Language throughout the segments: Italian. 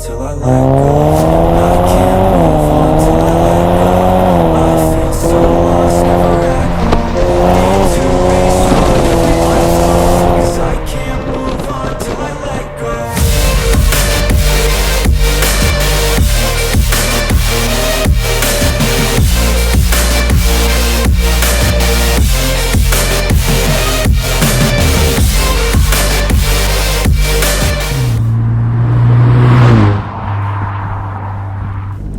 till I let go. I can't move on till I let go. I feel so lost, never at home. Need to erase all every breath home, 'cause I can't move on till I let go.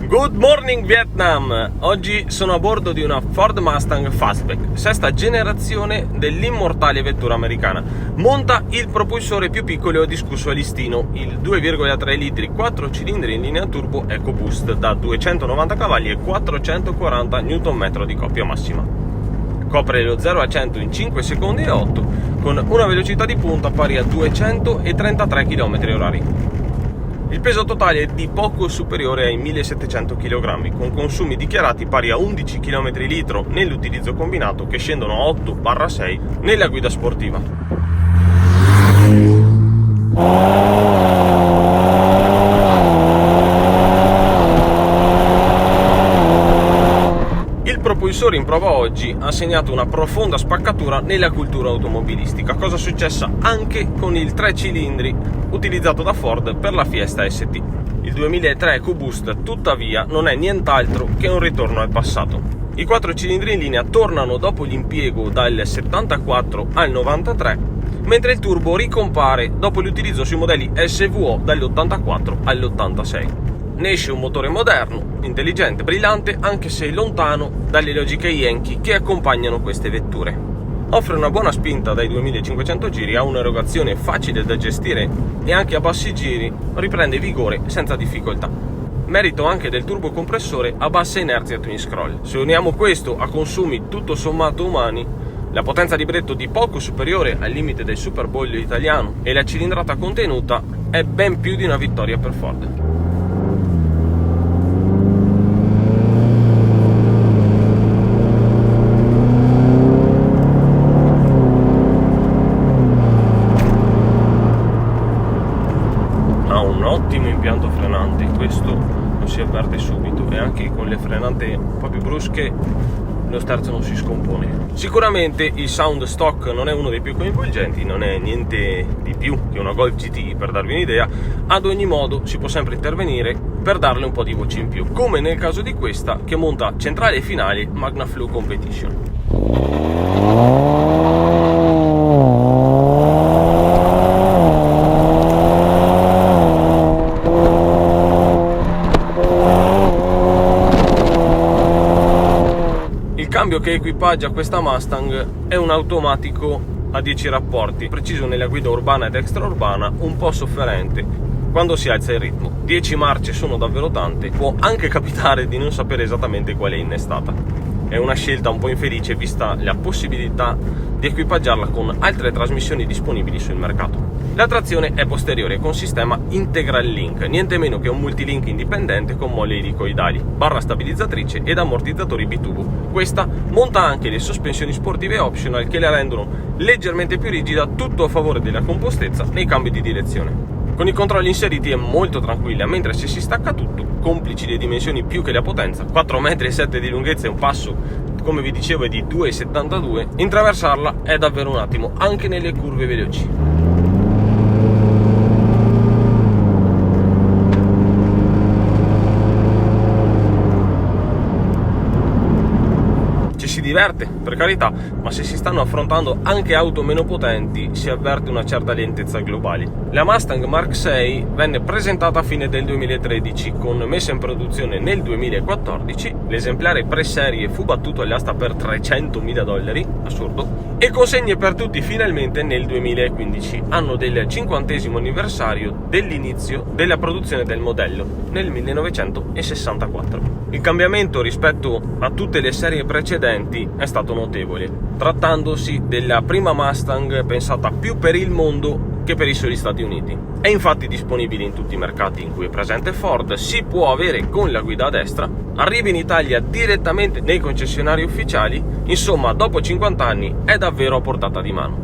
Good morning Vietnam! Oggi sono a bordo di una Ford Mustang Fastback, sesta generazione dell'immortale vettura americana. Monta il propulsore più piccolo discusso a listino, il 2,3 litri 4 cilindri in linea turbo EcoBoost da 290 cavalli e 440 Nm di coppia massima. Copre lo 0 a 100 in 5 secondi e 8 con una velocità di punta pari a 233 km/h. Il peso totale è di poco superiore ai 1700 kg, con consumi dichiarati pari a 11 km/l nell'utilizzo combinato, che scendono a 8/6 nella guida sportiva. Il propulsore in prova oggi ha segnato una profonda spaccatura nella cultura automobilistica, cosa successa anche con il 3 cilindri utilizzato da Ford per la Fiesta ST. Il 2003 EcoBoost tuttavia non è nient'altro che un ritorno al passato. I 4 cilindri in linea tornano dopo l'impiego dal 74 al 93, mentre il turbo ricompare dopo l'utilizzo sui modelli SVO dall'84 all'86. Ne esce un motore moderno, intelligente, brillante, anche se lontano dalle logiche Yankee che accompagnano queste vetture. Offre una buona spinta dai 2500 giri, ha un'erogazione facile da gestire e anche a bassi giri riprende vigore senza difficoltà. Merito anche del turbocompressore a bassa inerzia twin scroll. Se uniamo questo a consumi tutto sommato umani, la potenza di bretto di poco superiore al limite del superboglio italiano e la cilindrata contenuta è ben più di una vittoria per Ford. Ottimo impianto frenante, questo lo si avverte subito, e anche con le frenate un po' più brusche lo sterzo non si scompone. Sicuramente il sound stock non è uno dei più coinvolgenti, non è niente di più che una Golf GTI, per darvi un'idea. Ad ogni modo si può sempre intervenire per darle un po' di voce in più, come nel caso di questa che monta centrale e finale Magnaflow Competition. Il cambio che equipaggia questa Mustang è un automatico a 10 rapporti, preciso nella guida urbana ed extraurbana, un po' sofferente quando si alza il ritmo. 10 marce sono davvero tante, può anche capitare di non sapere esattamente qual è innestata. È una scelta un po' infelice vista la possibilità di equipaggiarla con altre trasmissioni disponibili sul mercato. La trazione è posteriore con sistema Integral Link, niente meno che un multilink indipendente con molle elicoidali, barra stabilizzatrice ed ammortizzatori bitubo. Questa monta anche le sospensioni sportive optional che la rendono leggermente più rigida, tutto a favore della compostezza nei cambi di direzione. Con i controlli inseriti è molto tranquilla, mentre se si stacca tutto, complici le dimensioni più che la potenza, 4,7 m di lunghezza e un passo, come vi dicevo, è di 2,72, intraversarla è davvero un attimo, anche nelle curve veloci. Si diverte, per carità, ma se si stanno affrontando anche auto meno potenti si avverte una certa lentezza globale. La Mustang Mark VI venne presentata a fine del 2013, con messa in produzione nel 2014, l'esemplare pre-serie fu battuto all'asta per $300.000, assurdo, e consegne per tutti finalmente nel 2015, anno del 50° anniversario dell'inizio della produzione del modello, nel 1964. Il cambiamento rispetto a tutte le serie precedenti è stato notevole, trattandosi della prima Mustang pensata più per il mondo che per i soli Stati Uniti. È infatti disponibile in tutti i mercati in cui è presente Ford, si può avere con la guida a destra, arriva in Italia direttamente nei concessionari ufficiali, insomma dopo 50 anni è davvero a portata di mano.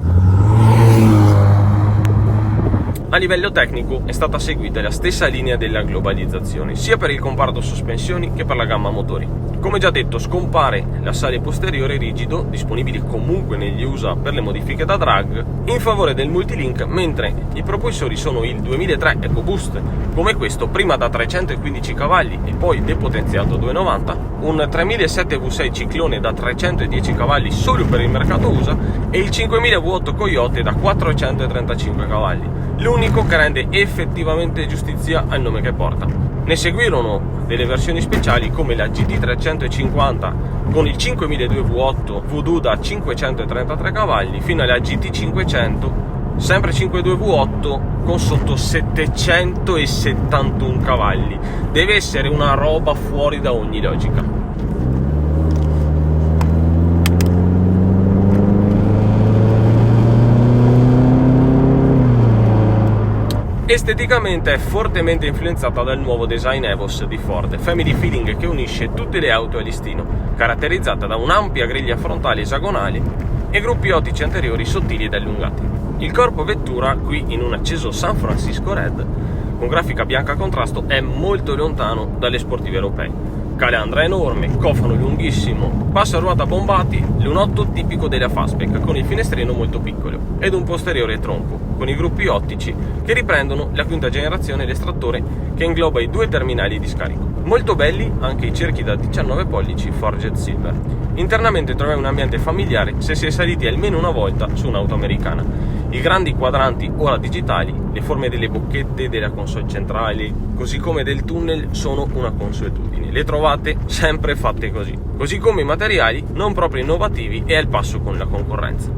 A livello tecnico è stata seguita la stessa linea della globalizzazione, sia per il comparto sospensioni che per la gamma motori. Come già detto, scompare l'assalle posteriore rigido, disponibile comunque negli USA per le modifiche da drag, in favore del multilink, mentre i propulsori sono il 2003 EcoBoost, come questo, prima da 315 cavalli e poi depotenziato a 290, un 3007 V6 ciclone da 310 cavalli solo per il mercato USA e il 5000 V8 Coyote da 435 cavalli, l'unico che rende effettivamente giustizia al nome che porta. Ne seguirono delle versioni speciali come la GT350 con il 5002 V8 VD da 533 cavalli fino alla GT500, sempre 52 V8 con sotto 771 cavalli. Deve essere una roba fuori da ogni logica. Esteticamente è fortemente influenzata dal nuovo design Evos di Ford, family feeling che unisce tutte le auto a listino, caratterizzata da un'ampia griglia frontale esagonale e gruppi ottici anteriori sottili ed allungati. Il corpo vettura, qui in un acceso San Francisco Red, con grafica bianca a contrasto, è molto lontano dalle sportive europee. Calandra enorme, cofano lunghissimo, passo a ruota bombati, lunotto tipico della Fastback con il finestrino molto piccolo ed un posteriore tronco con i gruppi ottici che riprendono la quinta generazione dell'estrattore che ingloba i due terminali di scarico. Molto belli anche i cerchi da 19 pollici Forged Silver. Internamente troviamo un ambiente familiare se si è saliti almeno una volta su un'auto americana. I grandi quadranti ora digitali, le forme delle bocchette della console centrale, così come del tunnel, sono una consuetudine. Le trovate sempre fatte così. Così come i materiali non proprio innovativi e al passo con la concorrenza.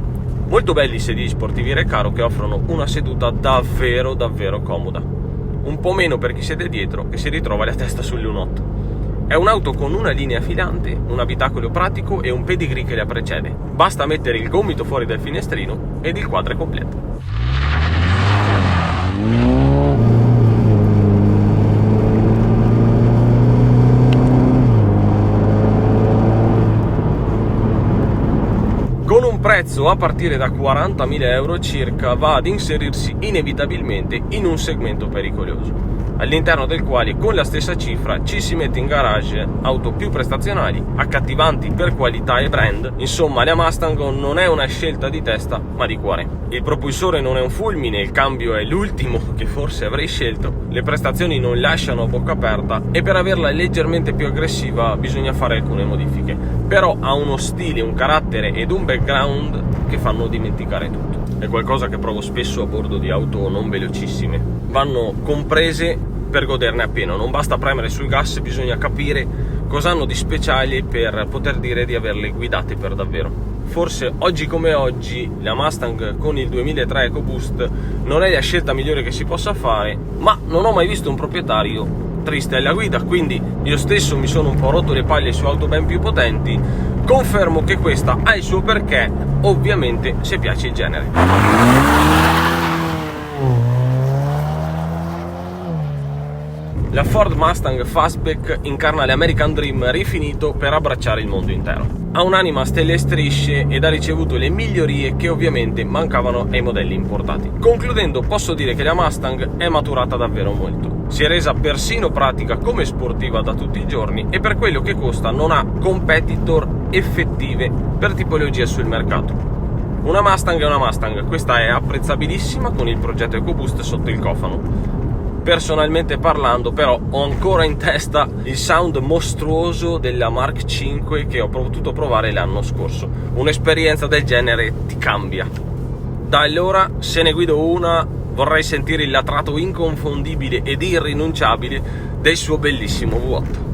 Molto belli i sedili sportivi Recaro che offrono una seduta davvero comoda. Un po' meno per chi siede dietro che si ritrova la testa sul lunotto. È un'auto con una linea filante, un abitacolo pratico e un pedigree che la precede. Basta mettere il gomito fuori dal finestrino ed il quadro è completo. Con un prezzo a partire da 40.000 euro circa va ad inserirsi inevitabilmente in un segmento pericoloso, all'interno del quale con la stessa cifra ci si mette in garage auto più prestazionali, accattivanti per qualità e brand. Insomma, la Mustang non è una scelta di testa ma di cuore. Il propulsore non è un fulmine, il cambio è l'ultimo che forse avrei scelto, le prestazioni non lasciano a bocca aperta e per averla leggermente più aggressiva bisogna fare alcune modifiche, però ha uno stile, un carattere ed un background che fanno dimenticare tutto. È qualcosa che provo spesso a bordo di auto non velocissime. Vanno comprese per goderne appieno, non basta premere sul gas, bisogna capire cosa hanno di speciale per poter dire di averle guidate per davvero. Forse oggi come oggi la Mustang con il 2003 EcoBoost non è la scelta migliore che si possa fare, ma non ho mai visto un proprietario triste alla guida, quindi io stesso mi sono un po' rotto le palle su auto ben più potenti. Confermo che questa ha il suo perché, ovviamente se piace il genere. La Ford Mustang Fastback incarna l'American Dream rifinito per abbracciare il mondo intero. Ha un'anima a stelle e strisce ed ha ricevuto le migliorie che ovviamente mancavano ai modelli importati. Concludendo, posso dire che la Mustang è maturata davvero molto. Si è resa persino pratica come sportiva da tutti i giorni e per quello che costa non ha competitor effettive per tipologia sul mercato. Una Mustang è una Mustang, questa è apprezzabilissima con il progetto EcoBoost sotto il cofano. Personalmente parlando, però, ho ancora in testa il sound mostruoso della Mark 5 che ho potuto provare l'anno scorso. Un'esperienza del genere ti cambia. Da allora, se ne guido una, vorrei sentire il latrato inconfondibile ed irrinunciabile del suo bellissimo V8.